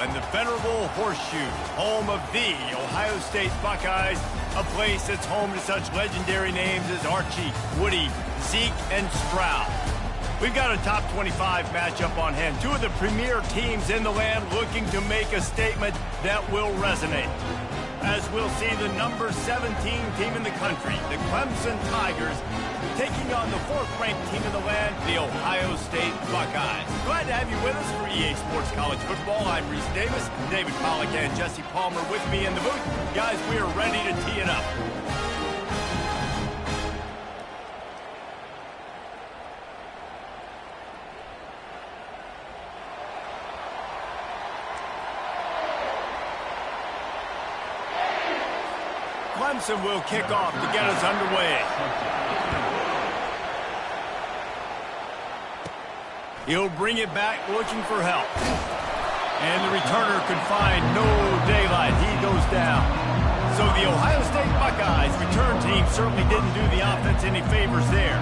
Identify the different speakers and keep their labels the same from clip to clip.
Speaker 1: in the venerable Horseshoe, home of the Ohio State Buckeyes, a place that's home to such legendary names as Archie, Woody, Zeke, and Stroud. We've got a top 25 matchup on hand. Two of the premier teams in the land looking to make a statement that will resonate. As we'll see the number 17 team in the country, the Clemson Tigers, taking on the fourth-ranked team in the land, the Ohio State Buckeyes. Glad to have you with us for EA Sports College Football. I'm Reese Davis, David Pollack and Jesse Palmer with me in the booth. Guys, we are ready to tee it up. Clemson will kick off to get us underway. He'll bring it back looking for help. And the returner could find no daylight. He goes down. So the Ohio State Buckeyes return team certainly didn't do the offense any favors there.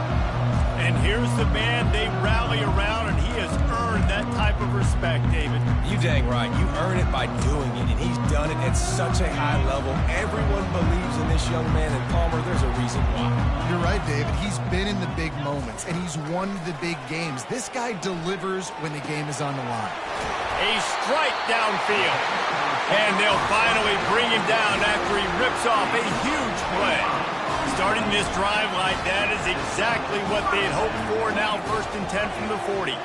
Speaker 1: And here's the man they rally around, and he has earned that type of respect, David.
Speaker 2: You dang right. You earn it by doing it, and he's done it at such a high level. Everyone believes in this young man, and Palmer, there's a reason why.
Speaker 3: You're right, David. He's been in the big moments, and he's won the big games. This guy delivers when the game is on the line.
Speaker 1: A strike downfield. And they'll finally bring him down after he rips off a huge play. Starting this drive like that is exactly what they'd hoped for. Now 1st and 10 from the 40.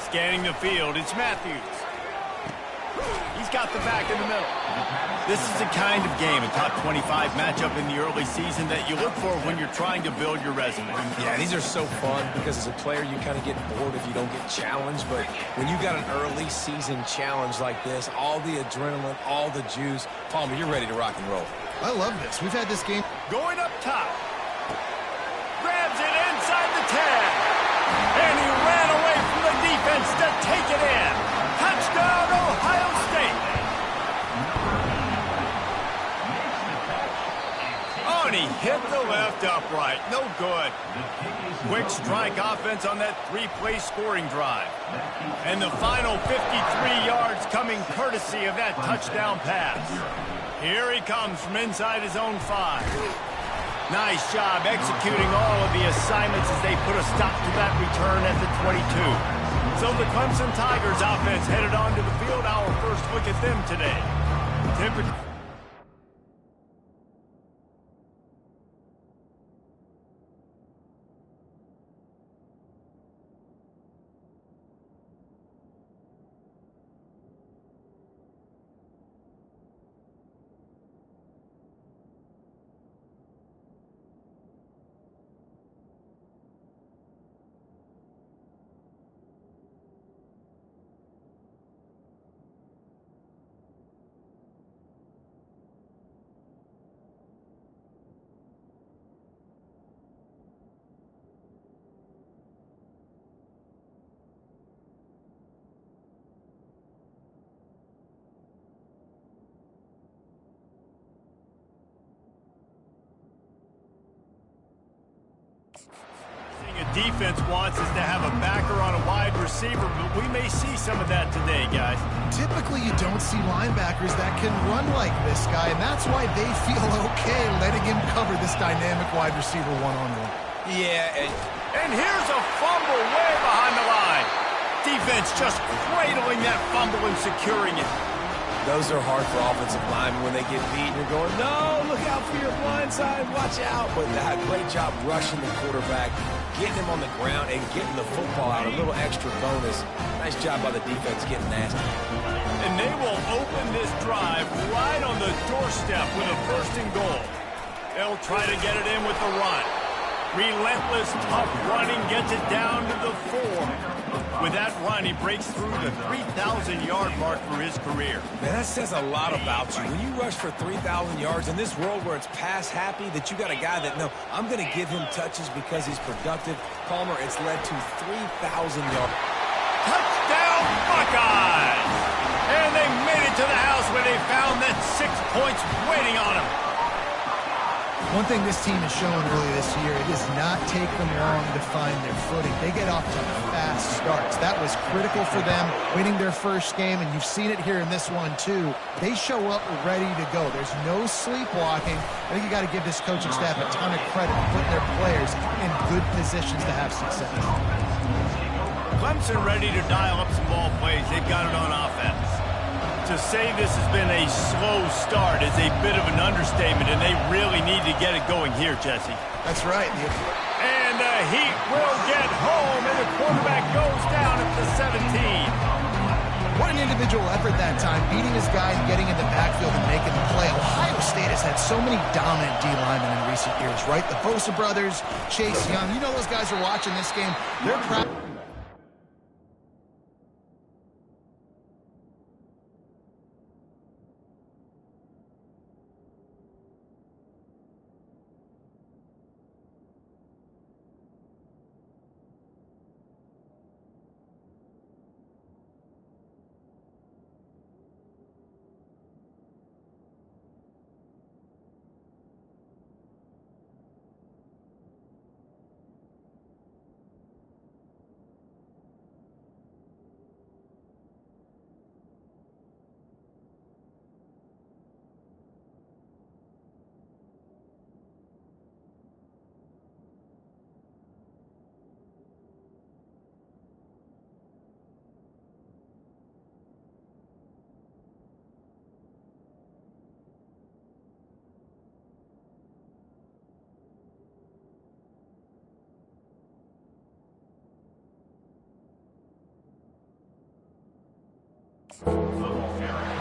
Speaker 1: Scanning the field, it's Matthews. He's got the back in the middle. This is the kind of game, a top 25 matchup in the early season that you look for when you're trying to build your resume.
Speaker 2: Yeah, these are so fun because as a player you kind of get bored if you don't get challenged, but when you got an early season challenge like this, all the adrenaline, all the juice, Palmer, you're ready to rock and roll.
Speaker 3: I love this. We've had this game.
Speaker 1: Going up top. Grabs it inside the 10. And he ran away from the defense to take it in. Touchdown, Ohio State. Oh, and he hit the left upright. No good. Quick strike offense on that 3-play scoring drive. And the final 53 yards coming courtesy of that touchdown pass. Here he comes from inside his own 5. Nice job executing all of the assignments as they put a stop to that return at the 22. So the Clemson Tigers offense headed onto the field. Our first look at them today. Typically. Defense wants us to have a backer on a wide receiver, but we may see some of that today, guys.
Speaker 3: Typically, you don't see linebackers that can run like this guy, and that's why they feel okay letting him cover this dynamic wide receiver one-on-one.
Speaker 2: Yeah,
Speaker 1: and here's a fumble way behind the line. Defense just cradling that fumble and securing it.
Speaker 2: Those are hard for offensive linemen when they get beat. You're going, no, look out for your blind side, watch out. But great job rushing the quarterback, getting him on the ground, and getting the football out. A little extra bonus. Nice job by the defense getting nasty.
Speaker 1: And they will open this drive right on the doorstep with a 1st and goal. They'll try to get it in with the run. Relentless, tough running gets it down to the 4. With that run, he breaks through the 3,000-yard mark for his career.
Speaker 2: Man, that says a lot about you. When you rush for 3,000 yards in this world where it's pass-happy, that you got a guy that, no, I'm going to give him touches because he's productive. Palmer, it's led to 3,000 yards.
Speaker 1: Touchdown, Buckeyes! And they made it to the house where they found that 6 points waiting on them.
Speaker 3: One thing this team has shown early this year, it does not take them long to find their footing. They get off to fast starts. That was critical for them, winning their first game, and you've seen it here in this one too. They show up ready to go. There's no sleepwalking. I think you got to give this coaching staff a ton of credit for putting their players in good positions to have success.
Speaker 1: Clemson ready to dial up some ball plays. They've got it on offense. To say this has been a slow start is a bit of an understatement, and they really need to get it going here, Jesse.
Speaker 3: That's right.
Speaker 1: And the Heat will get home, and the quarterback goes down at the 17.
Speaker 3: What an individual effort that time, beating his guy and getting in the backfield and making the play. Ohio State has had so many dominant D linemen in recent years, right? The Bosa brothers, Chase Young. You know those guys are watching this game. They're proud.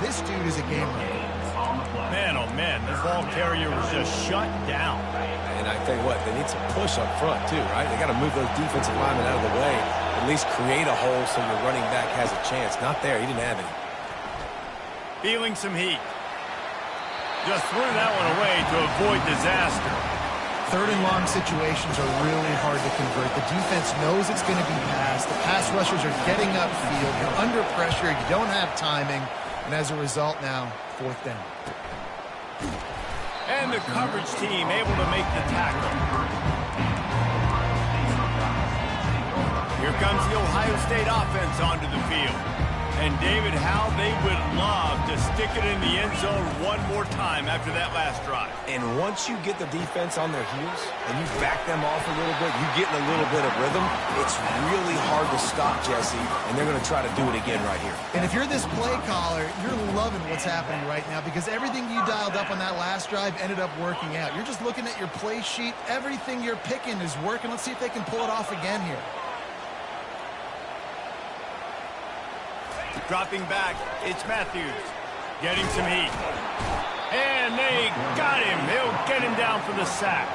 Speaker 3: This dude is a game record.
Speaker 1: Man, oh man, this ball carrier was just shut down.
Speaker 2: And I tell you what, they need some push up front too, right? They got to move those defensive linemen out of the way, at least create a hole so your running back has a chance. Not there, he didn't have any.
Speaker 1: Feeling some heat. Just threw that one away to avoid disaster.
Speaker 3: Third and long situations are really hard to convert. The defense knows it's going to be passed. The pass rushers are getting upfield. You're under pressure. You don't have timing. And as a result now, fourth down.
Speaker 1: And the coverage team able to make the tackle. Here comes the Ohio State offense onto the field. And David, how they would love to stick it in the end zone one more time after that last drive.
Speaker 2: And once you get the defense on their heels and you back them off a little bit, you get in a little bit of rhythm, it's really hard to stop, Jesse, and they're going to try to do it again right here.
Speaker 3: And if you're this play caller, you're loving what's happening right now because everything you dialed up on that last drive ended up working out. You're just looking at your play sheet. Everything you're picking is working. Let's see if they can pull it off again here.
Speaker 1: Dropping back, it's Matthews. Getting some heat. And they got him. He'll get him down for the sack.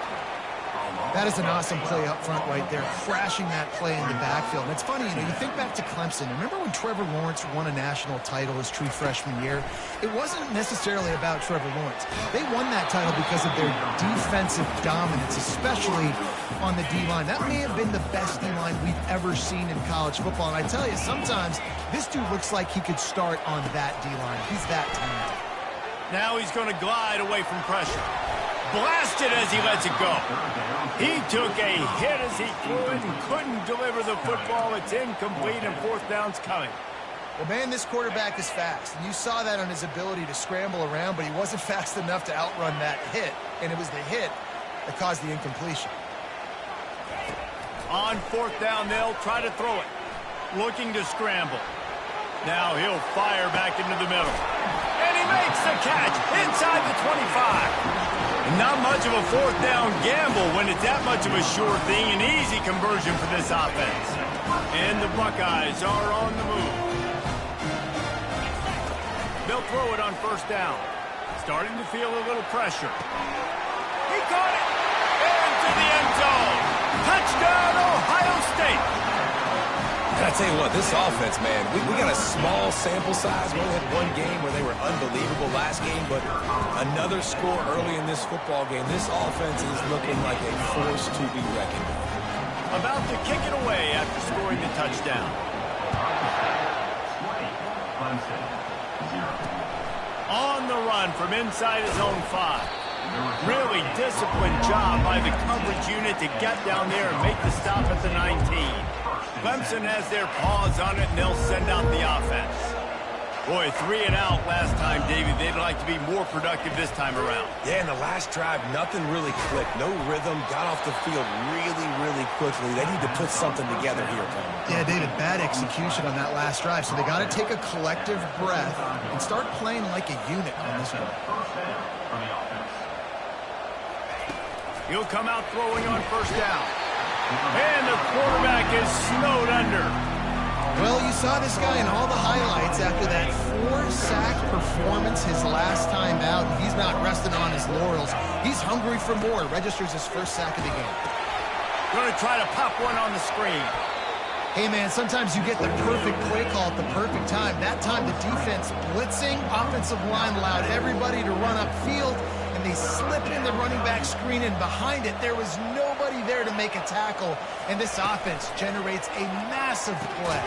Speaker 3: That is an awesome play up front right there, crashing that play in the backfield. And it's funny, you know, you think back to Clemson. Remember when Trevor Lawrence won a national title his true freshman year? It wasn't necessarily about Trevor Lawrence. They won that title because of their defensive dominance, especially on the D-line. That may have been the best D-line we've ever seen in college football. And I tell you, sometimes this dude looks like he could start on that D-line. He's that talented.
Speaker 1: Now he's going to glide away from pressure. Blasted as he lets it go. He took a hit as he threw it and couldn't deliver the football. It's incomplete and fourth down's coming.
Speaker 3: Well, man, this quarterback is fast. And you saw that on his ability to scramble around, but he wasn't fast enough to outrun that hit. And it was the hit that caused the incompletion.
Speaker 1: On fourth down, they'll try to throw it. Looking to scramble. Now he'll fire back into the middle. And he makes the catch inside the 25. Not much of a fourth down gamble when it's that much of a sure thing. An easy conversion for this offense. And the Buckeyes are on the move. They'll throw it on first down. Starting to feel a little pressure. He caught it. Into the end zone. Touchdown, Ohio State.
Speaker 2: And I tell you what, this offense, man, we got a small sample size. We only had one game where they were unbelievable last game, but another score early in this football game. This offense is looking like a force to be reckoned with.
Speaker 1: About to kick it away after scoring the touchdown. On the run from inside his own 5. Really disciplined job by the coverage unit to get down there and make the stop at the 19. Clemson has their paws on it, and they'll send out the offense. Boy, 3 and out last time, David. They'd like to be more productive this time around.
Speaker 2: Yeah, in the last drive, nothing really clicked. No rhythm, got off the field really quickly. They need to put something together here, Tom.
Speaker 3: Yeah, David, bad execution on that last drive, so they got to take a collective breath and start playing like a unit on this one.
Speaker 1: He'll come out throwing on first down. And the quarterback is snowed under.
Speaker 3: Well, you saw this guy in all the highlights after that 4-sack performance his last time out. He's not resting on his laurels. He's hungry for more. Registers his first sack of the game.
Speaker 1: Going to try to pop one on the screen.
Speaker 3: Hey, man, sometimes you get the perfect play call at the perfect time. That time the defense blitzing, offensive line allowed everybody to run upfield, and they slip in the running back screen, and behind it there was nobody there to make a tackle, and this offense generates a massive play.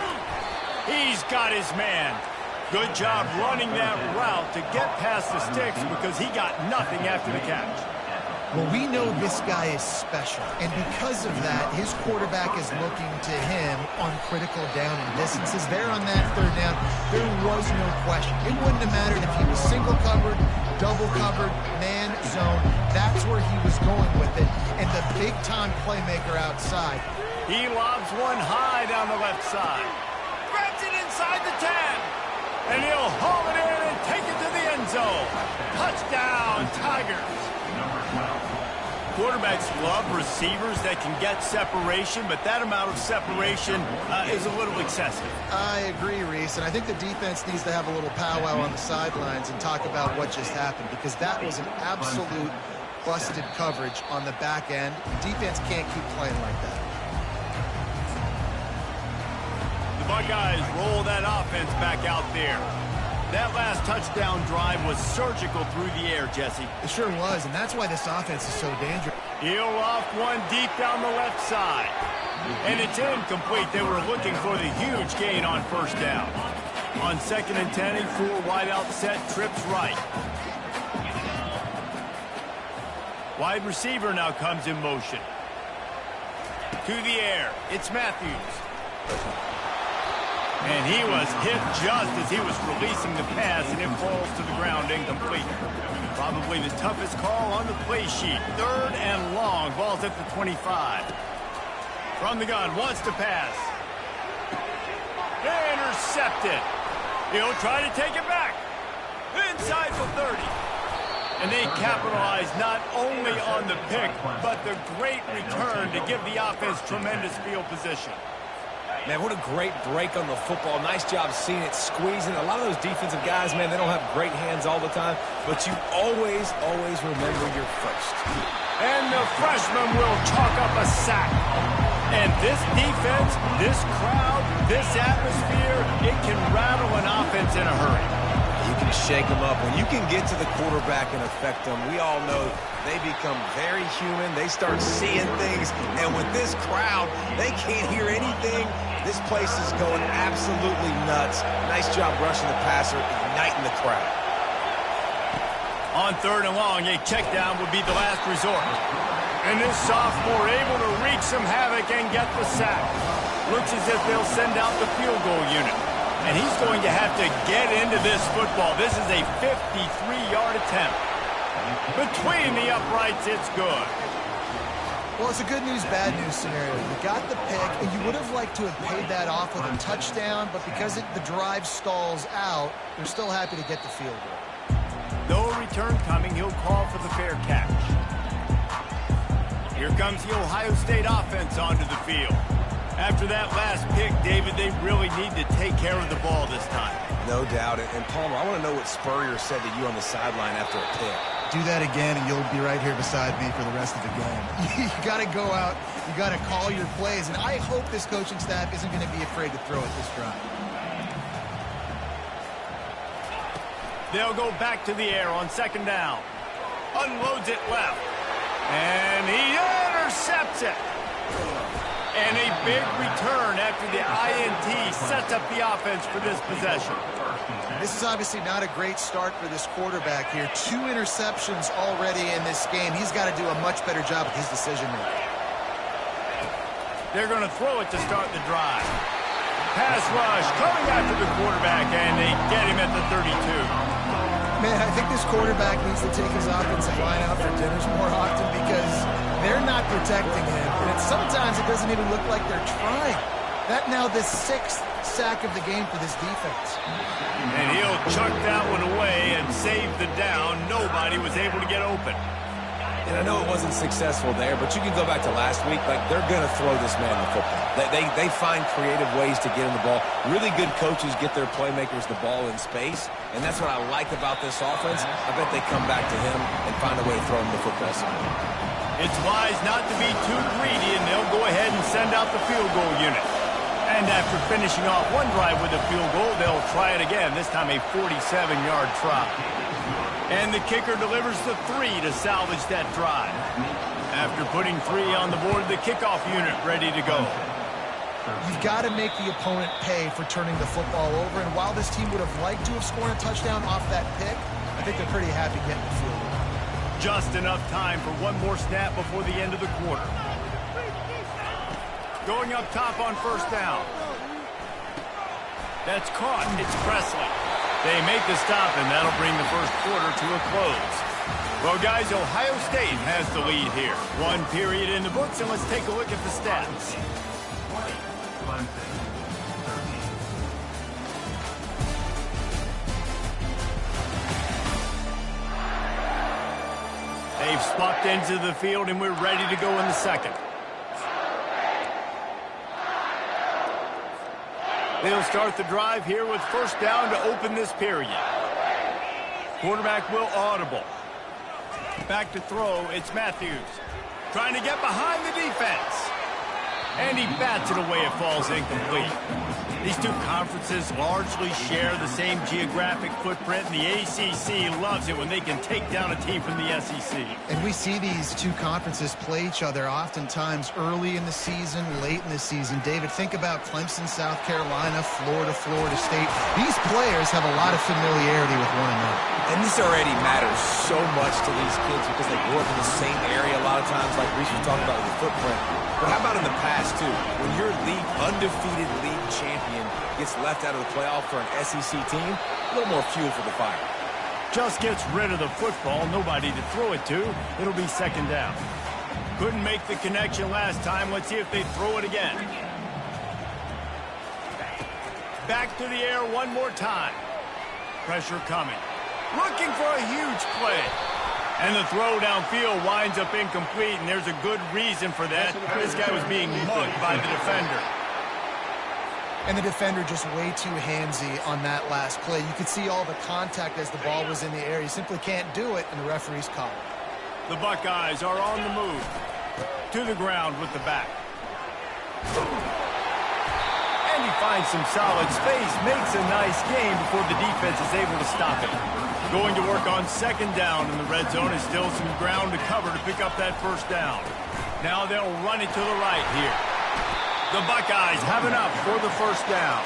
Speaker 1: He's got his man. Good job running that route to get past the sticks because he got nothing after the catch.
Speaker 3: Well, we know this guy is special, and because of that, his quarterback is looking to him on critical down and distances. There on that third down, there was no question. It wouldn't have mattered if he was single covered, double covered, man zone. That's where he was going with it, and the big-time playmaker outside.
Speaker 1: He lobs one high down the left side. Grabs it inside the 10, and he'll haul it in and take it to the end zone. Touchdown, Tigers. Quarterbacks love receivers that can get separation, but that amount of separation is a little excessive.
Speaker 3: I agree, Reese, and I think the defense needs to have a little powwow on the sidelines and talk about what just happened, because that was an absolute busted coverage on the back end. The defense can't keep playing like that.
Speaker 1: The Buckeyes roll that offense back out there. That last touchdown drive was surgical through the air, Jesse.
Speaker 3: It sure was, and that's why this offense is so dangerous.
Speaker 1: He'll off one deep down the left side. And it's incomplete. They were looking for the huge gain on first down. On 2nd and 10, a full wideout set, trips right. Wide receiver now comes in motion. To the air, it's Matthews. And he was hit just as he was releasing the pass, and it falls to the ground incomplete. Probably the toughest call on the play sheet. 3rd and long. Ball's at the 25. From the gun, wants to pass. Intercepted. He'll try to take it back. Inside the 30. And they capitalize not only on the pick, but the great return to give the offense tremendous field position.
Speaker 2: Man, what a great break on the football. Nice job seeing it, squeezing. A lot of those defensive guys, man, they don't have great hands all the time, but you always remember your first.
Speaker 1: And the freshman will chalk up a sack. And this defense, this crowd, this atmosphere, it can rattle an offense in a hurry.
Speaker 2: You can shake them up. When you can get to the quarterback and affect them, we all know they become very human. They start seeing things. And with this crowd, they can't hear anything. This place is going absolutely nuts. Nice job rushing the passer, igniting the crowd.
Speaker 1: On 3rd and long, a check down would be the last resort. And this sophomore able to wreak some havoc and get the sack. Looks as if they'll send out the field goal unit. And he's going to have to get into this football. This is a 53-yard attempt. Between the uprights, it's good.
Speaker 3: Well, it's a good news, bad news scenario. You got the pick, and you would have liked to have paid that off with a touchdown, but because the drive stalls out, they're still happy to get the field goal.
Speaker 1: No return coming. He'll call for the fair catch. Here comes the Ohio State offense onto the field. After that last pick, David, they really need to take care of the ball this time.
Speaker 2: No doubt. And Palmer, I want to know what Spurrier said to you on the sideline after a pick.
Speaker 3: Do that again, and you'll be right here beside me for the rest of the game. You got to go out. You got to call your plays, and I hope this coaching staff isn't going to be afraid to throw it this drive.
Speaker 1: They'll go back to the air on 2nd down. Unloads it left. And he intercepts it. And a big return after the INT sets up the offense for this possession.
Speaker 3: This is obviously not a great start for this quarterback here. 2 interceptions already in this game. He's got to do a much better job with his decision-making.
Speaker 1: They're going to throw it to start the drive. Pass rush coming after the quarterback, and they get him at the 32.
Speaker 3: Man, I think this quarterback needs to take his offensive line out for dinners more often because they're not protecting him. And sometimes it doesn't even look like they're trying. That now the 6th sack of the game for this defense.
Speaker 1: And he'll chuck that one away and save the down. Nobody was able to get open.
Speaker 2: And I know it wasn't successful there, but you can go back to last week. Like, they're going to throw this man the football. They find creative ways to get him the ball. Really good coaches get their playmakers the ball in space, and that's what I like about this offense. I bet they come back to him and find a way to throw him the football somewhere.
Speaker 1: It's wise not to be too greedy, and they'll go ahead and send out the field goal unit. And after finishing off one drive with a field goal, they'll try it again, this time a 47-yard try. And the kicker delivers the 3 to salvage that drive. After putting 3 on the board, the kickoff unit ready to go.
Speaker 3: You've got to make the opponent pay for turning the football over, and while this team would have liked to have scored a touchdown off that pick, I think they're pretty happy getting the field goal.
Speaker 1: Just enough time for one more snap before the end of the quarter. Going up top on first down. That's caught. It's Presley. They make the stop, and that'll bring the first quarter to a close. Well, guys, Ohio State has the lead here. 1 period in the books, and let's take a look at the stats. They've swapped into the field, and we're ready to go in the second. They'll start the drive here with first down to open this period. Quarterback will audible. Back to throw, it's Matthews. Trying to get behind the defense. And he bats it away, it falls incomplete. These two conferences largely share the same geographic footprint, and the ACC loves it when they can take down a team from the SEC.
Speaker 3: And we see these two conferences play each other oftentimes early in the season, late in the season. David, think about Clemson, South Carolina, Florida, Florida State. These players have a lot of familiarity with one another.
Speaker 2: And this already matters so much to these kids because they grew up in the same area a lot of times, like Reese was talking about with the footprint. But how about in the past, too? When your undefeated league champion gets left out of the playoff for an SEC team, a little more fuel for the fire.
Speaker 1: Just gets rid of the football, nobody to throw it to. It'll be second down. Couldn't make the connection last time. Let's see if they throw it again. Back to the air one more time. Pressure coming. Looking for a huge play. And the throw downfield winds up incomplete, and there's a good reason for that. This guy was being mugged by the defender.
Speaker 3: And the defender just way too handsy on that last play. You could see all the contact as the ball was in the air. He simply can't do it, and the referee's called.
Speaker 1: The Buckeyes are on the move. To the ground with the back. And he finds some solid space, makes a nice game before the defense is able to stop it. Going to work on second down in the red zone. Is still some ground to cover to pick up that first down. Now they'll run it to the right here. The Buckeyes have enough for the first down.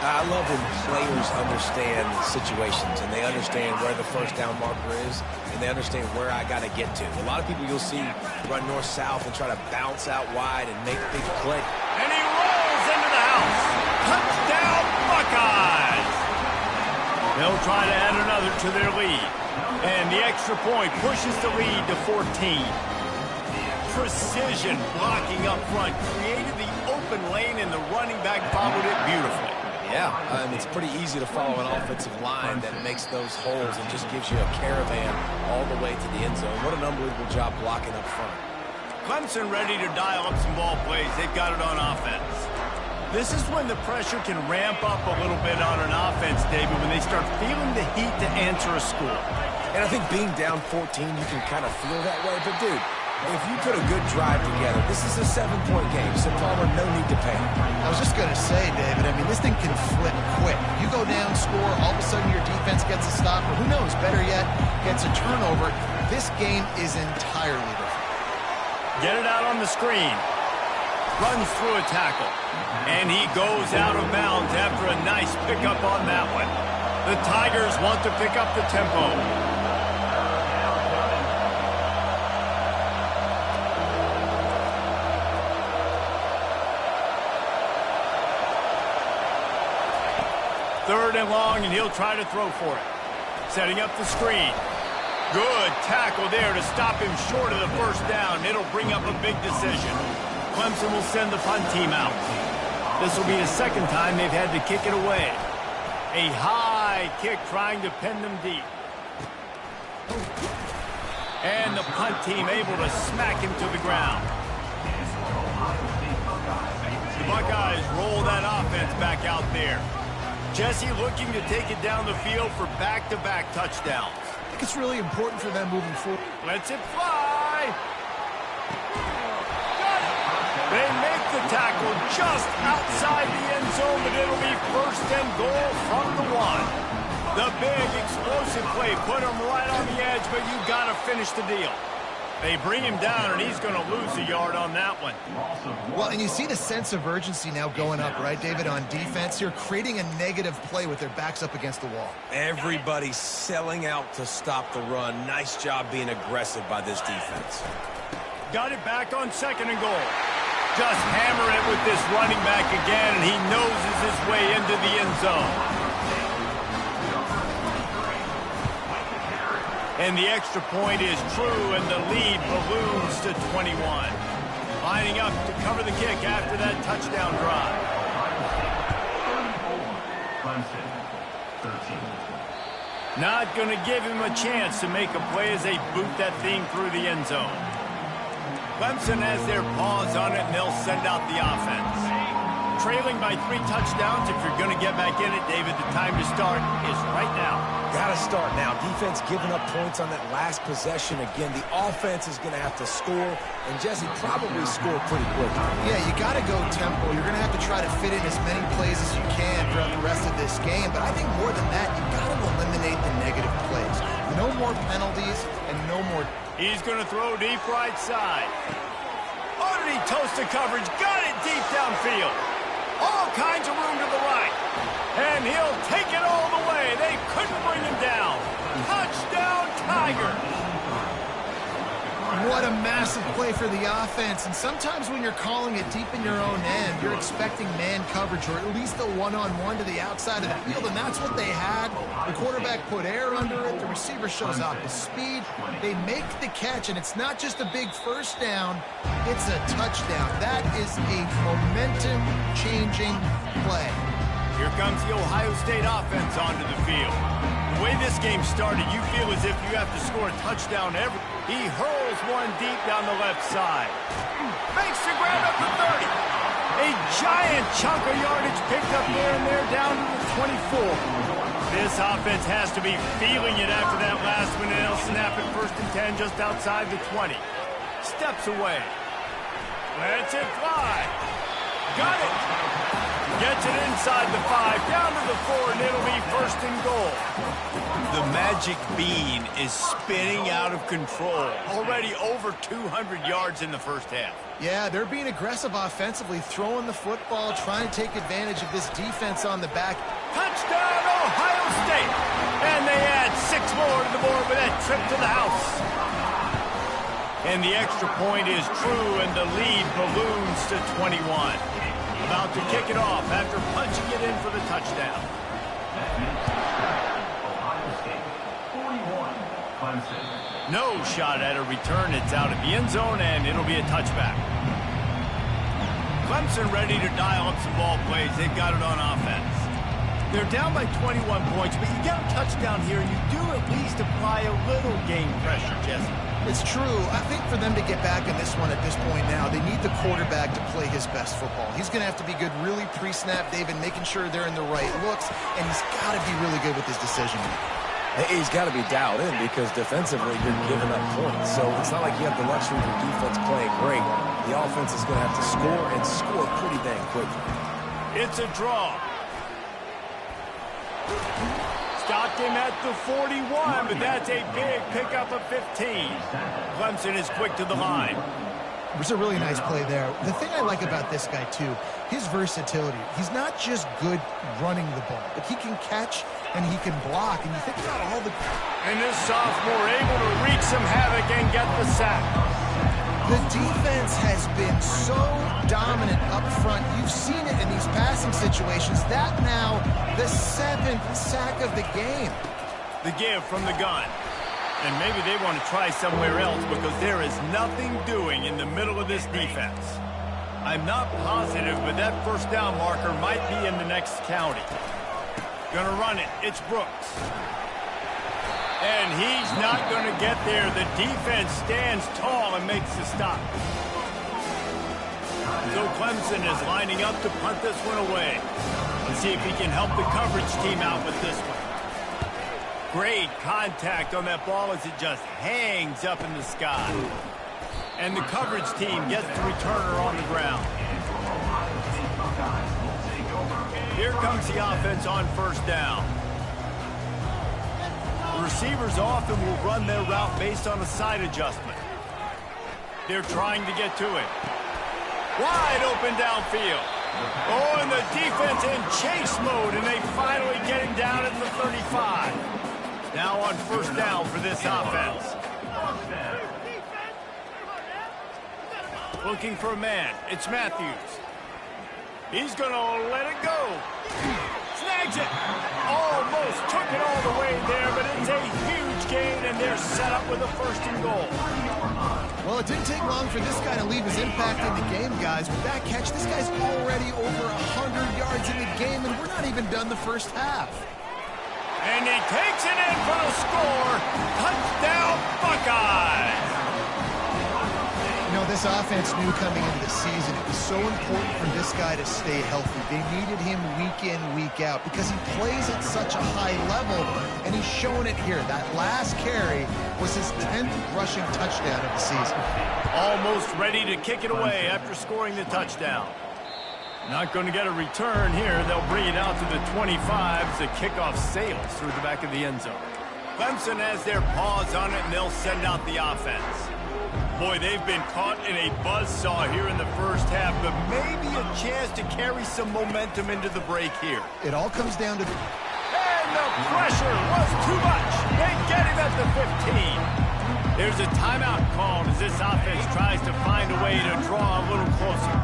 Speaker 2: I love when players understand situations and they understand where the first down marker is and they understand where I got to get to. A lot of people you'll see run north-south and try to bounce out wide and make a big play.
Speaker 1: And he rolls into the house. Touchdown, Buckeyes! They'll try to add another to their lead. And the extra point pushes the lead to 14. Precision blocking up front created the open lane, and the running back followed it beautifully.
Speaker 2: Yeah, it's pretty easy to follow an offensive line that makes those holes and just gives you a caravan all the way to the end zone. What an unbelievable job blocking up front.
Speaker 1: Clemson ready to dial up some ball plays. They've got it on offense. This is when the pressure can ramp up a little bit on an offense, David, when they start feeling the heat to answer a score.
Speaker 2: And I think being down 14, you can kind of feel that way. But, dude, if you put a good drive together, this is a 7-point game. So, Palmer, no need to panic.
Speaker 3: I was just going to say, David, I mean, this thing can flip quick. You go down, score, all of a sudden your defense gets a stop, or who knows, better yet, gets a turnover. This game is entirely different.
Speaker 1: Get it out on the screen. Runs through a tackle. And he goes out of bounds after a nice pickup on that one. The Tigers want to pick up the tempo. Third and long, and he'll try to throw for it. Setting up the screen. Good tackle there to stop him short of the first down. It'll bring up a big decision. Clemson will send the punt team out. This will be the second time they've had to kick it away. A high kick trying to pin them deep. And the punt team able to smack him to the ground. The Buckeyes roll that offense back out there. Jesse looking to take it down the field for back-to-back touchdowns.
Speaker 3: I think it's really important for them moving forward.
Speaker 1: Lets it fly. They make the tackle just outside the end zone, but it'll be first and goal from the 1. The big explosive play put him right on the edge, but you got to finish the deal. They bring him down, and he's going to lose a yard on that one.
Speaker 3: Well, and you see the sense of urgency now going up, right, David, on defense. You're creating a negative play with their backs up against the wall.
Speaker 2: Everybody's selling out to stop the run. Nice job being aggressive by this defense.
Speaker 1: Got it back on second and goal. Just hammer it with this running back again, and he noses his way into the end zone. And the extra point is true, and the lead balloons to 21. Lining up to cover the kick after that touchdown drive. Not going to give him a chance to make a play as they boot that thing through the end zone. Clemson has their paws on it, and they'll send out the offense. Trailing by 3 touchdowns, if you're going to get back in it, David, the time to start is right now.
Speaker 2: Got to start now. Defense giving up points on that last possession. Again, the offense is going to have to score, and Jesse probably score pretty quick.
Speaker 3: Yeah, you got to go tempo. You're going to have to try to fit in as many plays as you can throughout the rest of this game. But I think more than that, you got to eliminate the negative plays. No more penalties and no more.
Speaker 1: He's going to throw deep right side. Underneath toasted coverage, got it deep downfield. All kinds of room to the right. And he'll take it all the way. They couldn't bring him down. Touchdown, Tigers.
Speaker 3: What a massive play for the offense. And sometimes when you're calling it deep in your own end, you're expecting man coverage or at least a one-on-one to the outside of the field, and that's what they had. The quarterback put air under it. The receiver shows off his speed. They make the catch, and it's not just a big first down. It's a touchdown. That is a momentum-changing play.
Speaker 1: Here comes the Ohio State offense onto the field. The way this game started, you feel as if you have to score a touchdown every. He hurls one deep down the left side. Makes the grab up to 30. A giant chunk of yardage picked up there and there down to the 24. This offense has to be feeling it after that last one, and they'll snap it first and 10 just outside the 20. Steps away. Lets it fly. Got it. Gets it inside the 5, down to the 4, and it'll be first and goal. The magic bean is spinning out of control. Already over 200 yards in the first half.
Speaker 3: Yeah, they're being aggressive offensively, throwing the football, trying to take advantage of this defense on the back.
Speaker 1: Touchdown, Ohio State! And they add 6 more to the board with that trip to the house. And the extra point is true, and the lead balloons to 21. About to kick it off after punching it in for the touchdown. No shot at a return. It's out of the end zone, and it'll be a touchback. Clemson ready to dial up some ball plays. They've got it on offense. They're down by 21 points, but you get a touchdown here, and you do at least apply a little game pressure, Jesse.
Speaker 3: It's true. I think for them to get back in this one at this point now, they need the quarterback to play his best football. He's going to have to be good really pre-snap, David, making sure they're in the right looks, and he's got to be really good with his decision.
Speaker 2: He's got to be dialed in because defensively you're giving up points. So it's not like you have the luxury of your defense playing great. The offense is going to have to score and score pretty dang quickly.
Speaker 1: It's a draw. Stopped him at the 41, but that's a big pickup of 15. Clemson is quick to the line.
Speaker 3: It was a really nice play there. The thing I like about this guy, too, his versatility. He's not just good running the ball, but he can catch and he can block. And you think about all the...
Speaker 1: And this sophomore able to wreak some havoc and get the sack.
Speaker 3: The defense has been so dominant up front. You've seen it in these passing situations. That now, the 7th sack of the game.
Speaker 1: The give from the gun. And maybe they want to try somewhere else because there is nothing doing in the middle of this defense. I'm not positive, but that first down marker might be in the next county. Gonna run it. It's Brooks. And he's not going to get there. The defense stands tall and makes the stop. So Clemson is lining up to punt this one away. Let's see if he can help the coverage team out with this one. Great contact on that ball as it just hangs up in the sky. And the coverage team gets the returner on the ground. Here comes the offense on first down. Receivers often will run their route based on a side adjustment. They're trying to get to it. Wide open downfield. Oh, and the defense in chase mode, and they finally get him down at the 35. Now on first down for this offense. Looking for a man. It's Matthews. He's going to let it go. Snags it. Almost took it all the way there, but it's a huge gain, and they're set up with a 1st and goal.
Speaker 3: Well, it didn't take long for this guy to leave his impact in the game, guys. With that catch, this guy's already over 100 yards in the game, and we're not even done the first half.
Speaker 1: And he takes it in for the score. Touchdown, Buckeyes!
Speaker 3: You know, this offense knew coming into the season it was so important for this guy to stay healthy. They needed him week in, week out because he plays at such a high level, and he's showing it here. That last carry was his 10th rushing touchdown of the season.
Speaker 1: Almost ready to kick it away after scoring the touchdown. Not going to get a return here. They'll bring it out to the 25 as the kickoff sails through the back of the end zone. Clemson has their paws on it, and they'll send out the offense. Boy, they've been caught in a buzzsaw here in the first half, but maybe a chance to carry some momentum into the break here.
Speaker 3: It all comes down to the...
Speaker 1: And the pressure was too much. They get him at the 15. There's a timeout called as this offense tries to find a way to draw a little closer.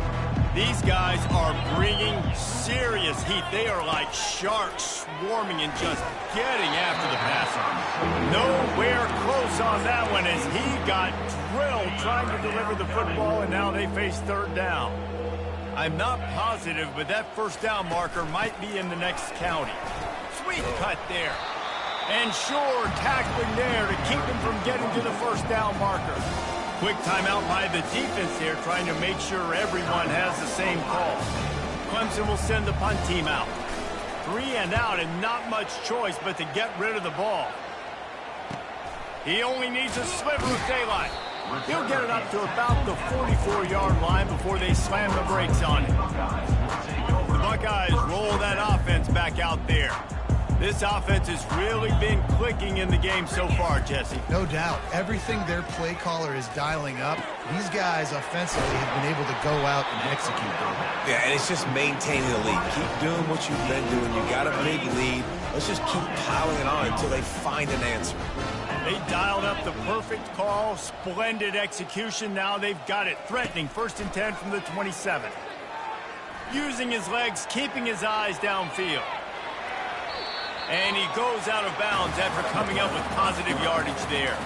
Speaker 1: These guys are bringing serious heat. They are like sharks swarming and just getting after the passer. Nowhere close on that one as he got drilled trying to deliver the football, and now they face 3rd down. I'm not positive, but that first down marker might be in the next county. Sweet cut there. And sure, tackling there to keep him from getting to the first down marker. Quick timeout by the defense there, trying to make sure everyone has the same call. Clemson will send the punt team out. 3 and out and not much choice but to get rid of the ball. He only needs a sliver of daylight. He'll get it up to about the 44-yard line before they slam the brakes on him. The Buckeyes roll that offense back out there. This offense has really been clicking in the game so far, Jesse.
Speaker 3: No doubt. Everything their play caller is dialing up, these guys offensively have been able to go out and execute.
Speaker 2: Yeah, and it's just maintaining the lead. Keep doing what you've been doing. You got a big lead. Let's just keep piling it on until they find an answer.
Speaker 1: They dialed up the perfect call. Splendid execution. Now they've got it. Threatening 1st and 10 from the 27. Using his legs, keeping his eyes downfield. And he goes out of bounds after coming up with positive yardage there.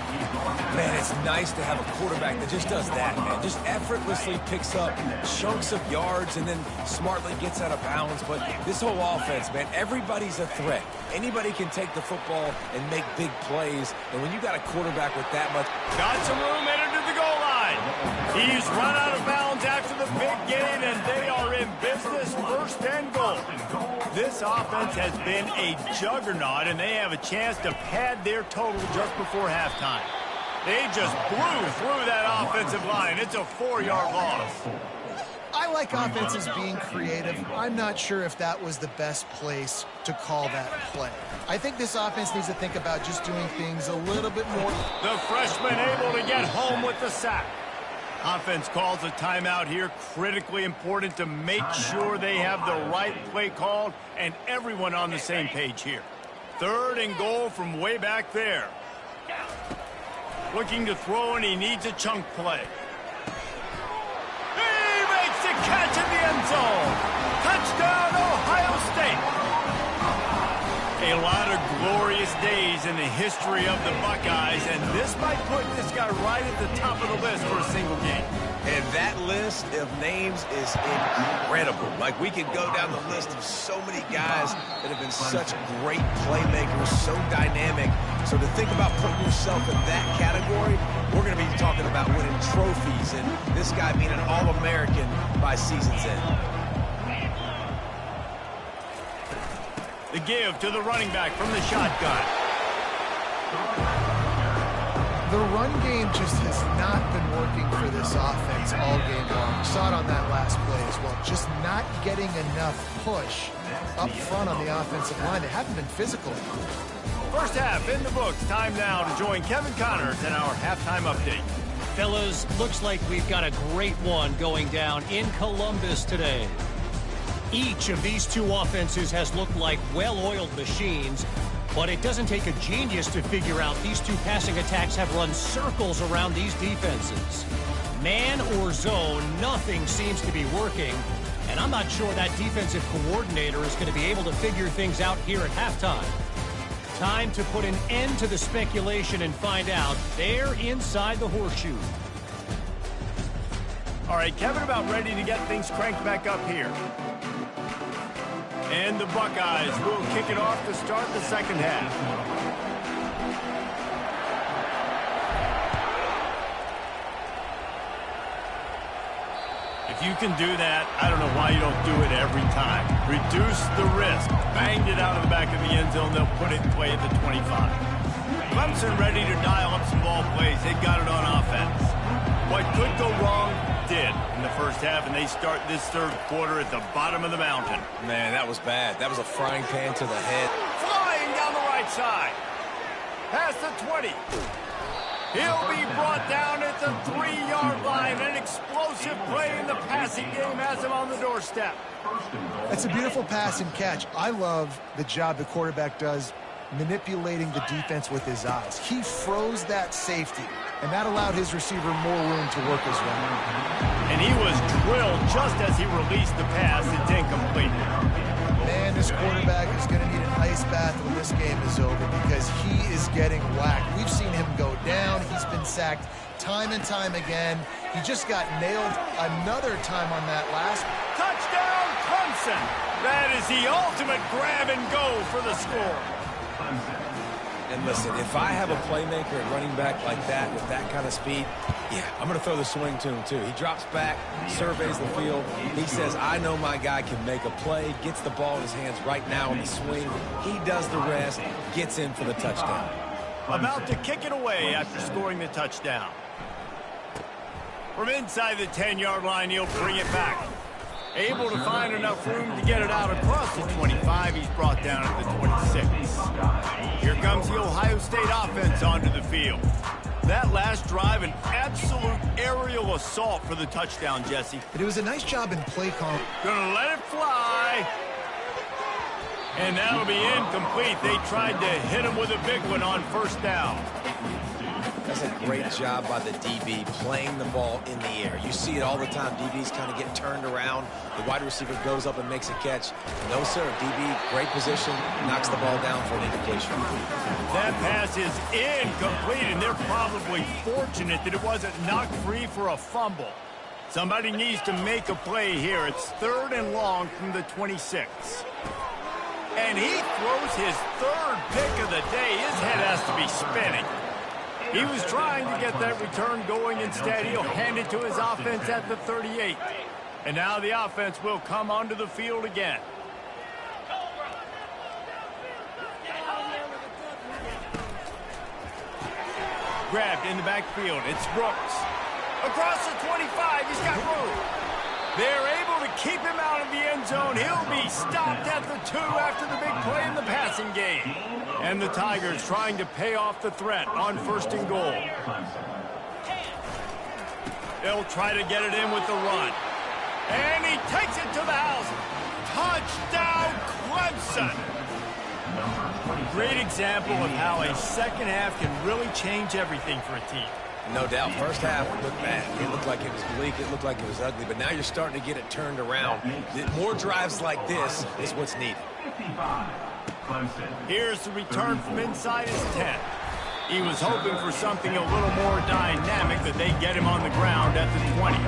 Speaker 2: Man, it's nice to have a quarterback that just does that, man. Just effortlessly picks up chunks of yards and then smartly gets out of bounds. But this whole offense, man, everybody's a threat. Anybody can take the football and make big plays. And when you got a quarterback with that much...
Speaker 1: Got some room headed to the goal line. He's run out of bounds after the big gain, and they are in business. 1st and goal. This offense has been a juggernaut, and they have a chance to pad their total just before halftime. They just blew through that offensive line. It's a 4-yard loss.
Speaker 3: I like offenses being creative. I'm not sure if that was the best place to call that play. I think this offense needs to think about just doing things a little bit more.
Speaker 1: The freshman able to get home with the sack. Offense calls a timeout here. Critically important to make sure they have the right play called and everyone on the same page here. 3rd and goal from way back there. Looking to throw, and he needs a chunk play. He makes the catch in the end zone. Touchdown, Ohio State. A lot of glorious days in the history of the Buckeyes, and this might put this guy right at the top of the list for a single game.
Speaker 2: And that list of names is incredible. Like, we could go down the list of so many guys that have been such great playmakers, so dynamic. So to think about putting yourself in that category, we're going to be talking about winning trophies, and this guy being an All-American by season's end.
Speaker 1: The give to the running back from the shotgun.
Speaker 3: The run game just has not been working for this offense all game long. Saw it on that last play as well. Just not getting enough push up front on the offensive line. They haven't been physical.
Speaker 1: First half in the books. Time now to join Kevin Connors in our halftime update.
Speaker 4: Fellas, looks like we've got a great one going down in Columbus today. Each of these two offenses has looked like well-oiled machines, but it doesn't take a genius to figure out these two passing attacks have run circles around these defenses. Man or zone, nothing seems to be working, and I'm not sure that defensive coordinator is going to be able to figure things out here at halftime. Time to put an end to the speculation and find out. They're inside the horseshoe.
Speaker 1: All right, Kevin about ready to get things cranked back up here. And the Buckeyes will kick it off to start the second half. If you can do that, I don't know why you don't do it every time. Reduce the risk. Banged it out of the back of the end zone. They'll put it in play at the 25. Clemson ready to dial up some ball plays. They got it on offense. What could go wrong did in the first half, and they start this third quarter at the bottom of the mountain.
Speaker 2: Man, that was bad. That was a frying pan to the head.
Speaker 1: Flying down the right side. Past the 20. He'll be brought down at the 3-yard line. An explosive play in the passing game has him on the doorstep.
Speaker 3: That's a beautiful pass and catch. I love the job the quarterback does manipulating the defense with his eyes. He froze that safety, and that allowed his receiver more room to work his way.
Speaker 1: And he was drilled just as he released the pass. It's incomplete.
Speaker 3: Man, this quarterback is going to need an ice bath when this game is over because he is getting whacked. We've seen him go down. He's been sacked time and time again. He just got nailed another time on that last.
Speaker 1: Touchdown, Clemson. That is the ultimate grab and go for the score.
Speaker 2: And listen, if I have a playmaker at running back like that with that kind of speed, yeah, I'm going to throw the swing to him too. He drops back, surveys the field. He says, I know my guy can make a play, gets the ball in his hands right now on the swing. He does the rest, gets in for the touchdown.
Speaker 1: About to kick it away after scoring the touchdown. From inside the 10-yard line, he'll bring it back. Able to find enough room to get it out across the 25. He's brought down at the 26. Here comes the Ohio State offense onto the field. That last drive, an absolute aerial assault for the touchdown, Jesse.
Speaker 3: But it was a nice job in play call.
Speaker 1: Gonna let it fly. And that'll be incomplete. They tried to hit him with a big one on first down.
Speaker 2: That's a great job by the DB playing the ball in the air. You see it all the time. DBs kind of get turned around. The wide receiver goes up and makes a catch. No, sir. DB, great position, knocks the ball down for an incompletion.
Speaker 1: That pass is incomplete, and they're probably fortunate that it wasn't knocked free for a fumble. Somebody needs to make a play here. It's 3rd and long from the 26. And he throws his 3rd pick of the day. His head has to be spinning. He was trying to get that return going. Instead, he'll hand it to his offense at the 38. And now the offense will come onto the field again. Grabbed in the backfield. It's Brooks. Across the 25, he's got room. They're able to keep him out of the end zone. He'll be stopped at the 2 after the big play in the passing game. And the Tigers trying to pay off the threat on 1st and goal. They'll try to get it in with the run. And he takes it to the house. Touchdown, Clemson. Great example of how a second half can really change everything for a team.
Speaker 2: No doubt. First half looked bad. It looked like it was bleak. It looked like it was ugly. But now you're starting to get it turned around. More drives like this is what's needed.
Speaker 1: Here's the return from inside his 10. He was hoping for something a little more dynamic, but they get him on the ground at the 20.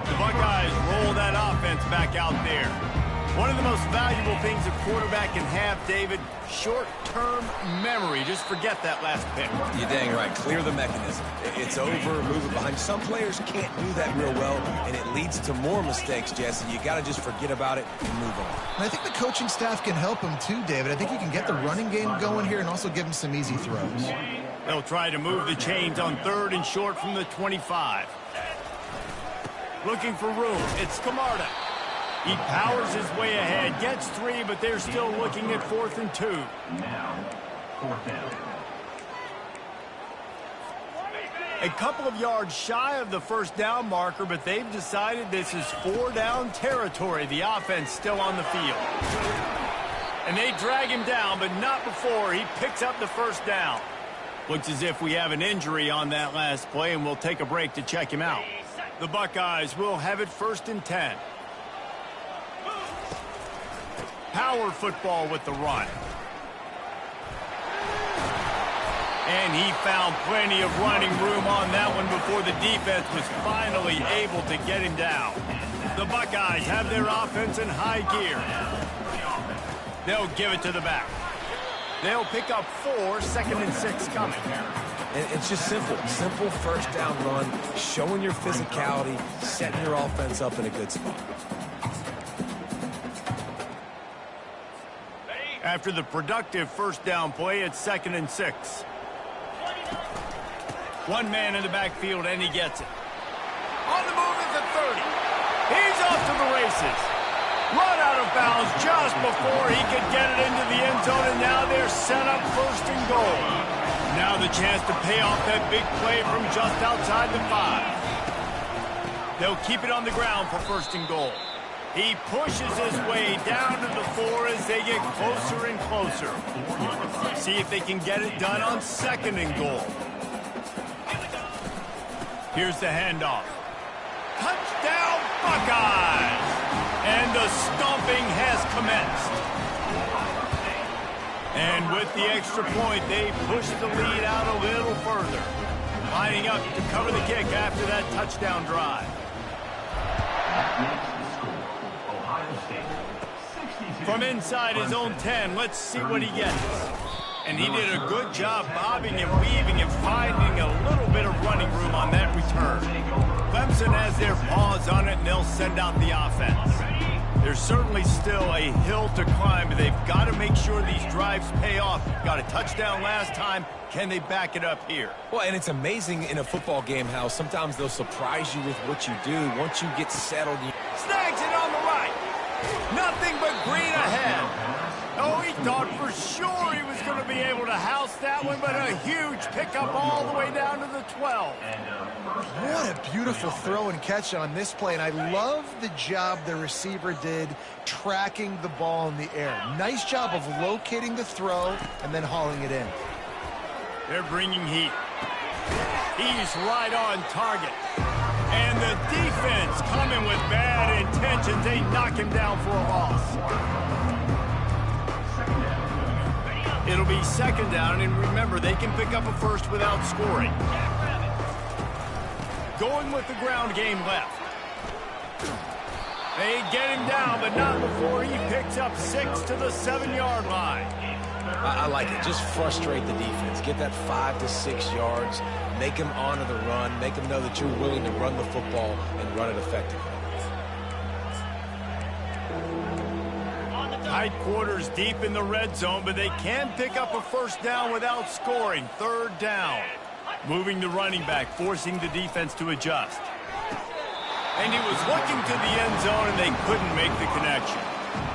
Speaker 1: The Buckeyes roll that offense back out there. One of the most valuable things a quarterback can have, David, short-term memory. Just forget that last pick.
Speaker 2: You're dang right. Clear the mechanism. It's over, move it behind. Some players can't do that real well, and it leads to more mistakes, Jesse. You got to just forget about it and move on.
Speaker 3: And I think the coaching staff can help him too, David. I think you can get the running game going here and also give him some easy throws.
Speaker 1: They'll try to move the chains on 3rd and short from the 25. Looking for room. It's Camarda. He powers his way ahead, gets 3, but they're still looking at 4th and 2.
Speaker 5: Now, 4th down.
Speaker 1: A couple of yards shy of the first down marker, but they've decided this is 4-down territory. The offense still on the field. And they drag him down, but not before he picks up the first down. Looks as if we have an injury on that last play, and we'll take a break to check him out. The Buckeyes will have it 1st and 10. Power football with the run. And he found plenty of running room on that one before the defense was finally able to get him down. The Buckeyes have their offense in high gear. They'll give it to the back. They'll pick up 4, 2nd and 6 coming.
Speaker 2: And it's just simple. Simple first down run, showing your physicality, setting your offense up in a good spot.
Speaker 1: After the productive first down play, it's 2nd and 6. One man in the backfield, and he gets it. On the move is the 30. He's off to the races. Run out of bounds just before he could get it into the end zone, and now they're set up 1st and goal. Now the chance to pay off that big play from just outside the 5. They'll keep it on the ground for 1st and goal. He pushes his way down to the 4 as they get closer and closer. See if they can get it done on 2nd and goal. Here's the handoff. Touchdown, Buckeyes! And the stomping has commenced. And with the extra point, they push the lead out a little further. Lining up to cover the kick after that touchdown drive. From inside his own 10, let's see what he gets. And he did a good job bobbing and weaving and finding a little bit of running room on that return. Clemson has their paws on it, and they'll send out the offense. There's certainly still a hill to climb, but they've got to make sure these drives pay off. Got a touchdown last time. Can they back it up here?
Speaker 2: Well, and it's amazing in a football game how sometimes they'll surprise you with what you do. Once you get settled, you...
Speaker 1: Snags it on the right. Nothing but green ahead. Oh, he thought for sure he was going to be able to house that one, but a huge pickup all the way down to the 12.
Speaker 3: What a beautiful throw and catch on this play, and I love the job the receiver did tracking the ball in the air. Nice job of locating the throw and then hauling it in.
Speaker 1: They're bringing heat. He's right on target. And the defense coming with bad intentions. They knock him down for a loss. It'll be 2nd down, and remember, they can pick up a first without scoring. Going with the ground game left. They get him down, but not before he picks up 6 to the 7-yard line.
Speaker 2: I like it. Just frustrate the defense. Get that 5 to 6 yards. Make them honor the run. Make them know that you're willing to run the football and run it effectively.
Speaker 1: Tight quarters deep in the red zone, but they can pick up a first down without scoring. 3rd down. Moving the running back, forcing the defense to adjust. And he was looking to the end zone, and they couldn't make the connection.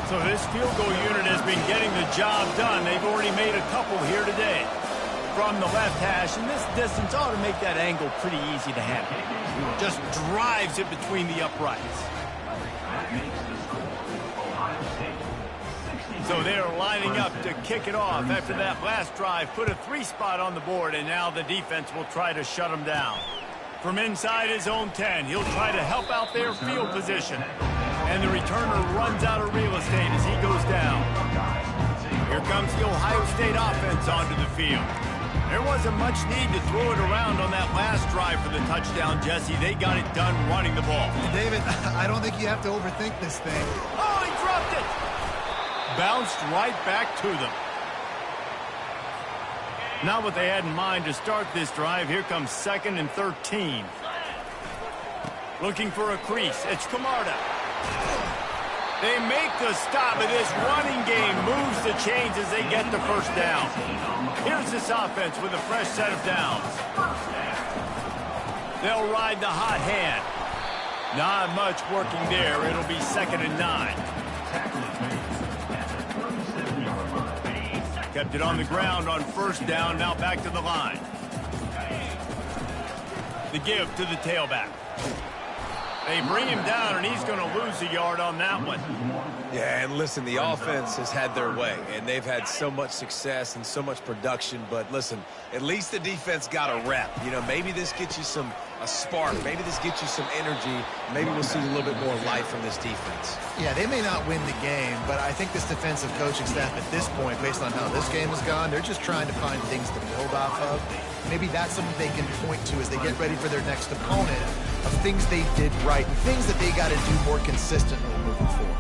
Speaker 1: So this field goal unit has been getting the job done. They've already made a couple here today. from the left hash, and this distance ought to make that angle pretty easy to handle. Just drives it between the uprights. So they're lining up to kick it off after that last drive. Put a 3-spot on the board, and now the defense will try to shut them down. From inside his own 10, he'll try to help out their field position. And the returner runs out of real estate as he goes down. Here comes the Ohio State offense onto the field. There wasn't much need to throw it around on that last drive for the touchdown, Jesse. They got it done running the ball.
Speaker 3: David, I don't think you have to overthink this thing.
Speaker 1: Oh, he dropped it! Bounced right back to them. Not what they had in mind to start this drive. Here comes 2nd and 13. Looking for a crease. It's Camarda. They make the stop, but this running game moves the chains as they get the first down. Here's this offense with a fresh set of downs. They'll ride the hot hand. Not much working there. It'll be 2nd and 9. Kept it on the ground on first down. Now back to the line. The give to the tailback. They bring him down, and he's going to lose a yard on that one.
Speaker 2: Yeah, and listen, the offense has had their way, and they've had so much success and so much production. But listen, at least the defense got a rep. You know, maybe this gets you a spark. Maybe this gets you some energy. Maybe we'll see a little bit more life from this defense.
Speaker 3: Yeah, they may not win the game, but I think this defensive coaching staff at this point, based on how this game has gone, they're just trying to find things to build off of. Maybe that's something they can point to as they get ready for their next opponent, of things they did right and things that they got to do more consistently moving forward.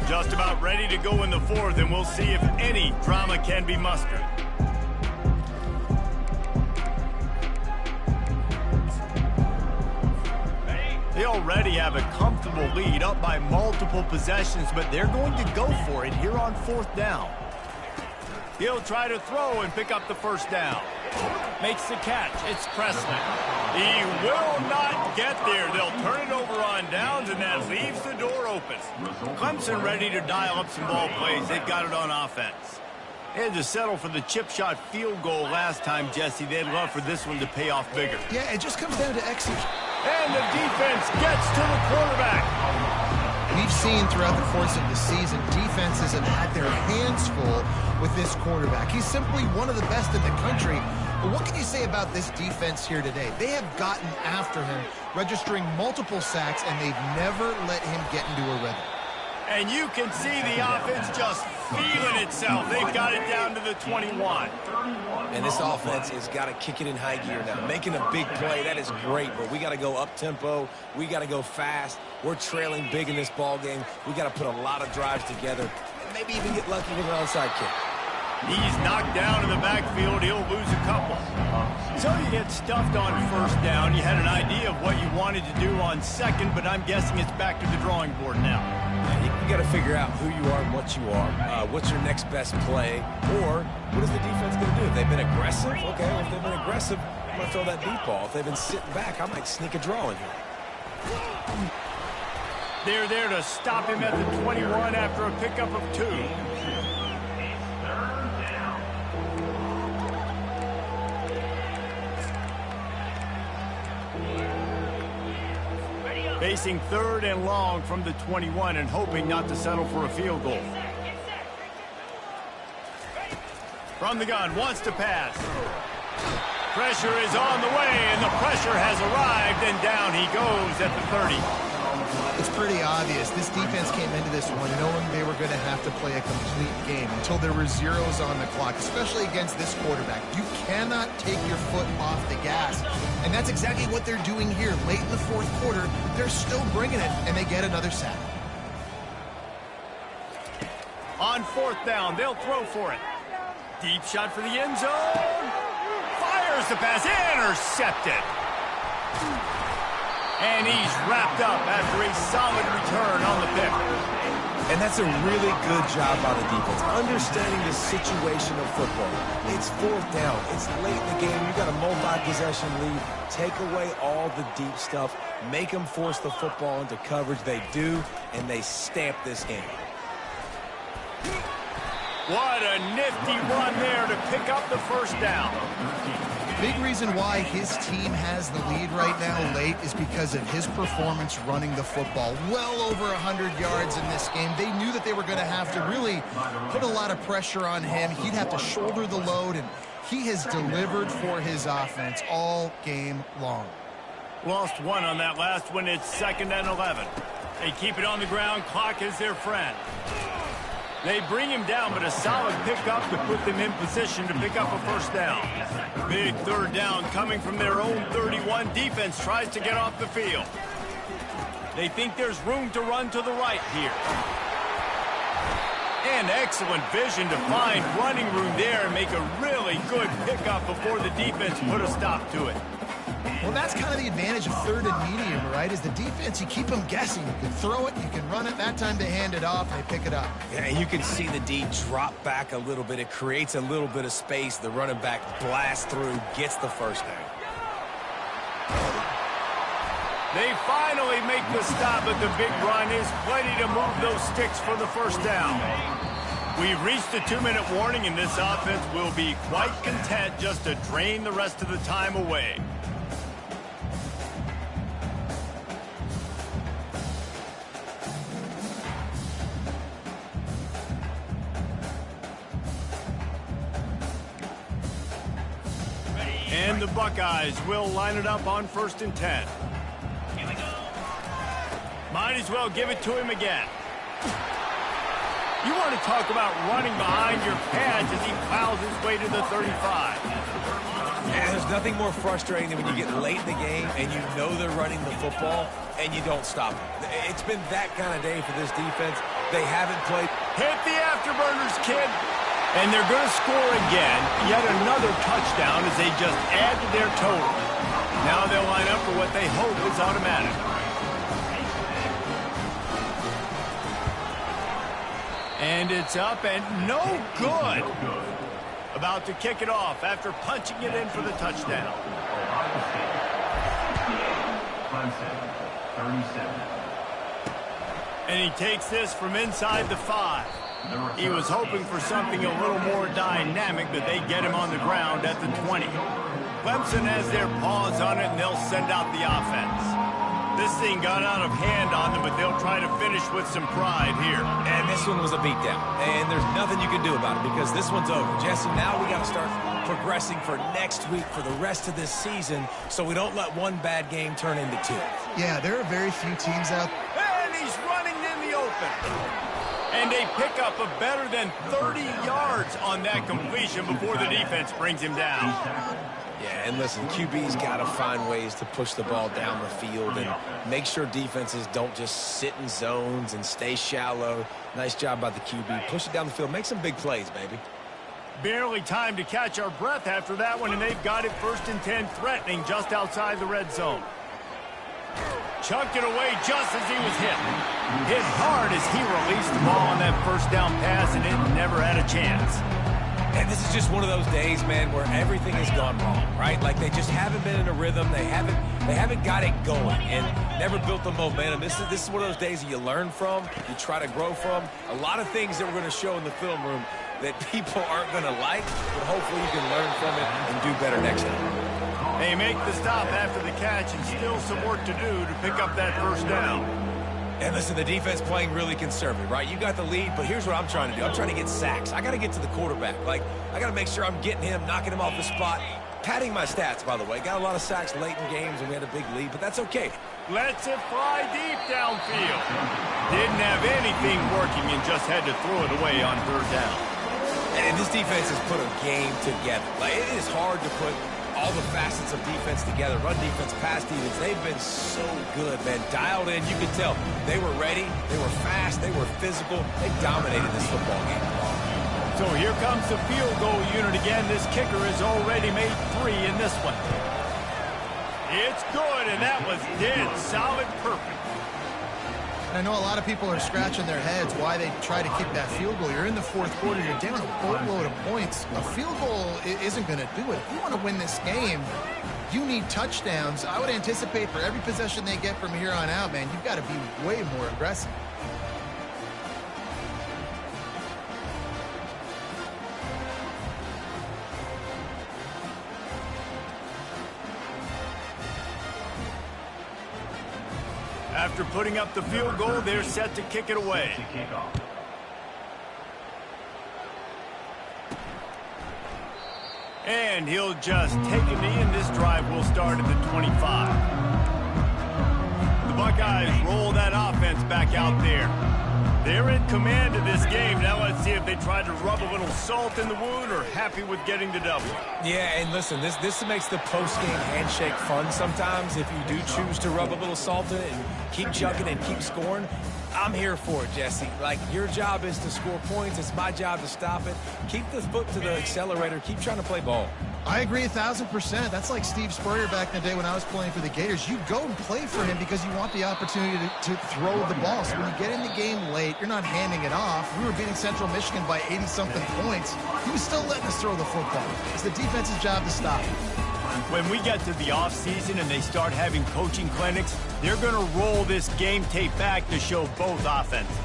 Speaker 1: Just about ready to go in the 4th, and we'll see if any drama can be mustered. They already have a comfortable lead, up by multiple possessions, but they're going to go for it here on 4th down. He'll try to throw and pick up the first down. Makes the catch. It's Presley. He will not get there. They'll turn it over on downs, and that leaves the door open. Clemson ready to dial up some ball plays. They've got it on offense. They had to settle for the chip shot field goal last time, Jesse. They'd love for this one to pay off bigger.
Speaker 3: Yeah, it just comes down to execution.
Speaker 1: And the defense gets to the quarterback.
Speaker 3: We've seen throughout the course of the season, defenses have had their hands full with this quarterback. He's simply one of the best in the country. But what can you say about this defense here today? They have gotten after him, registering multiple sacks, and they've never let him get into a rhythm.
Speaker 1: And you can see the offense just feeling itself. They've got it down to the 21.
Speaker 2: And this offense has got to kick it in high gear now. Making a big play, that is great, but we got to go up-tempo. We got to go fast. We're trailing big in this ball game. We got to put a lot of drives together and maybe even get lucky with an onside kick.
Speaker 1: He's knocked down in the backfield. He'll lose a couple. So you get stuffed on first down. You had an idea of what you wanted to do on second, but I'm guessing it's back to the drawing board now.
Speaker 2: You got to figure out who you are and what you are. What's your next best play? Or what is the defense going to do? If they've been aggressive, okay. Well, if they've been aggressive, I'm going to throw that deep ball. If they've been sitting back, I might sneak a draw in here.
Speaker 1: They're there to stop him at the 21 after a pickup of 2. Facing 3rd and long from the 21 and hoping not to settle for a field goal. From the gun, wants to pass. Pressure is on the way, and the pressure has arrived, and down he goes at the 30.
Speaker 3: It's pretty obvious. This defense came into this one knowing they were going to have to play a complete game until there were zeros on the clock, especially against this quarterback. You cannot take your foot off the gas, and that's exactly what they're doing here. Late in the 4th quarter, they're still bringing it, and they get another sack.
Speaker 1: On 4th down, they'll throw for it. Deep shot for the end zone. Fires the pass, intercepted. And he's wrapped up after a solid return on the pick.
Speaker 2: And that's a really good job by the defense, understanding the situation of football. It's 4th down. It's late in the game. You got a multi-possession lead. Take away all the deep stuff. Make them force the football into coverage. They do, and they stamp this game.
Speaker 1: What a nifty run there to pick up the first down.
Speaker 3: Big reason why his team has the lead right now late is because of his performance running the football. Well over 100 yards in this game. They knew that they were going to have to really put a lot of pressure on him. He'd have to shoulder the load, and he has delivered for his offense all game long.
Speaker 1: Lost one on that last one. It's 2nd and 11. They keep it on the ground. Clock is their friend. They bring him down, but a solid pickup to put them in position to pick up a first down. Big 3rd down coming from their own 31. Defense tries to get off the field. They think there's room to run to the right here. And excellent vision to find running room there and make a really good pickup before the defense put a stop to it.
Speaker 3: Well, that's kind of the advantage of 3rd and medium, right? Is the defense, you keep them guessing. You can throw it, you can run it. That time they hand it off, they pick it up.
Speaker 2: Yeah, and you can see the D drop back a little bit. It creates a little bit of space. The running back blasts through, gets the first down.
Speaker 1: They finally make the stop, but the big run is plenty to move those sticks for the first down. We've reached a 2-minute warning, and this offense will be quite content just to drain the rest of the time away. And the Buckeyes will line it up on 1st and 10. Might as well give it to him again. You want to talk about running behind your pads as he plows his way to the 35.
Speaker 2: And there's nothing more frustrating than when you get late in the game and you know they're running the football and you don't stop them. It's been that kind of day for this defense. They haven't played.
Speaker 1: Hit the afterburners, kid. And they're going to score again. Yet another touchdown as they just add to their total. Now they'll line up for what they hope is automatic. And it's up and no good. About to kick it off after punching it in for the touchdown. And he takes this from inside the 5. He was hoping for something a little more dynamic, but they get him on the ground at the 20. Clemson has their paws on it, and they'll send out the offense. This thing got out of hand on them, but they'll try to finish with some pride here.
Speaker 2: And this one was a beatdown. And there's nothing you can do about it because this one's over. Jesse, now we got to start progressing for next week for the rest of this season so we don't let one bad game turn into 2.
Speaker 3: Yeah, there are very few teams out.
Speaker 1: And he's running in the open. And they pick up a better than 30 yards on that completion before the defense brings him down.
Speaker 2: Yeah, and listen, QB's got to find ways to push the ball down the field and make sure defenses don't just sit in zones and stay shallow. Nice job by the QB. Push it down the field. Make some big plays, baby.
Speaker 1: Barely time to catch our breath after that one, and they've got it 1st and 10, threatening just outside the red zone. Chucked it away just as he was hit. Hit hard as he released the ball on that first down pass, and it never had a chance.
Speaker 2: And this is just one of those days, man, where everything has gone wrong, right? Like they just haven't been in a rhythm. They haven't got it going and never built the momentum. This is one of those days that you learn from, you try to grow from. A lot of things that we're going to show in the film room that people aren't going to like, but hopefully you can learn from it and do better next time.
Speaker 1: They make the stop after the catch and still some work to do to pick up that first down.
Speaker 2: And listen, the defense playing really conservative, right? You got the lead, but here's what I'm trying to do. I'm trying to get sacks. I got to get to the quarterback. Like, I got to make sure I'm getting him, knocking him off the spot. Padding my stats, by the way. Got a lot of sacks late in games, and we had a big lead, but that's okay.
Speaker 1: Lets it fly deep downfield. Didn't have anything working and just had to throw it away on 3rd down.
Speaker 2: And this defense has put a game together. Like, it is hard to put all the facets of defense together. Run defense, pass defense. They've been so good, man. Dialed in. You could tell they were ready. They were fast. They were physical. They dominated this football game.
Speaker 1: So here comes the field goal unit again. This kicker has already made 3 in this one. It's good, and that was dead solid perfect.
Speaker 3: And I know a lot of people are scratching their heads why they try to kick that field goal. You're in the 4th quarter. You're down a boatload of points. A field goal isn't going to do it. If you want to win this game, you need touchdowns. I would anticipate for every possession they get from here on out, man, you've got to be way more aggressive.
Speaker 1: After putting up the field goal, they're set to kick it away.
Speaker 5: To kick off.
Speaker 1: And he'll just take a knee, and this drive will start at the 25. The Buckeyes roll that offense back out there. They're in command of this game. Now let's see if they try to rub a little salt in the wound or happy with getting the double.
Speaker 2: Yeah, and listen, this makes the post-game handshake fun sometimes if you do choose to rub a little salt in it and keep chugging and keep scoring. I'm here for it, Jesse. Like, your job is to score points. It's my job to stop it. Keep the foot to the accelerator. Keep trying to play ball.
Speaker 3: I agree 1,000%. That's like Steve Spurrier back in the day when I was playing for the Gators. You go and play for him because you want the opportunity to throw the ball. So when you get in the game late, you're not handing it off. We were beating Central Michigan by 80-something points. He was still letting us throw the football. It's the defense's job to stop it.
Speaker 1: When we get to the offseason and they start having coaching clinics, they're going to roll this game tape back to show both offenses.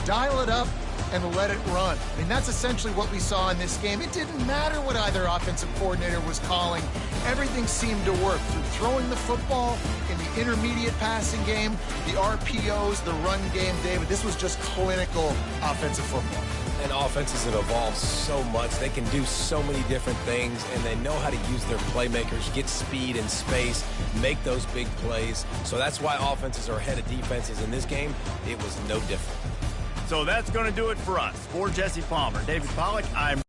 Speaker 3: Dial it up and let it run. I mean, that's essentially what we saw in this game. It didn't matter what either offensive coordinator was calling. Everything seemed to work through throwing the football in the intermediate passing game, the RPOs, the run game, David. This was just clinical offensive football.
Speaker 2: And offenses have evolved so much. They can do so many different things, and they know how to use their playmakers, get speed and space, make those big plays. So that's why offenses are ahead of defenses. In this game, it was no different.
Speaker 1: So that's going to do it for us. For Jesse Palmer, David Pollack, I'm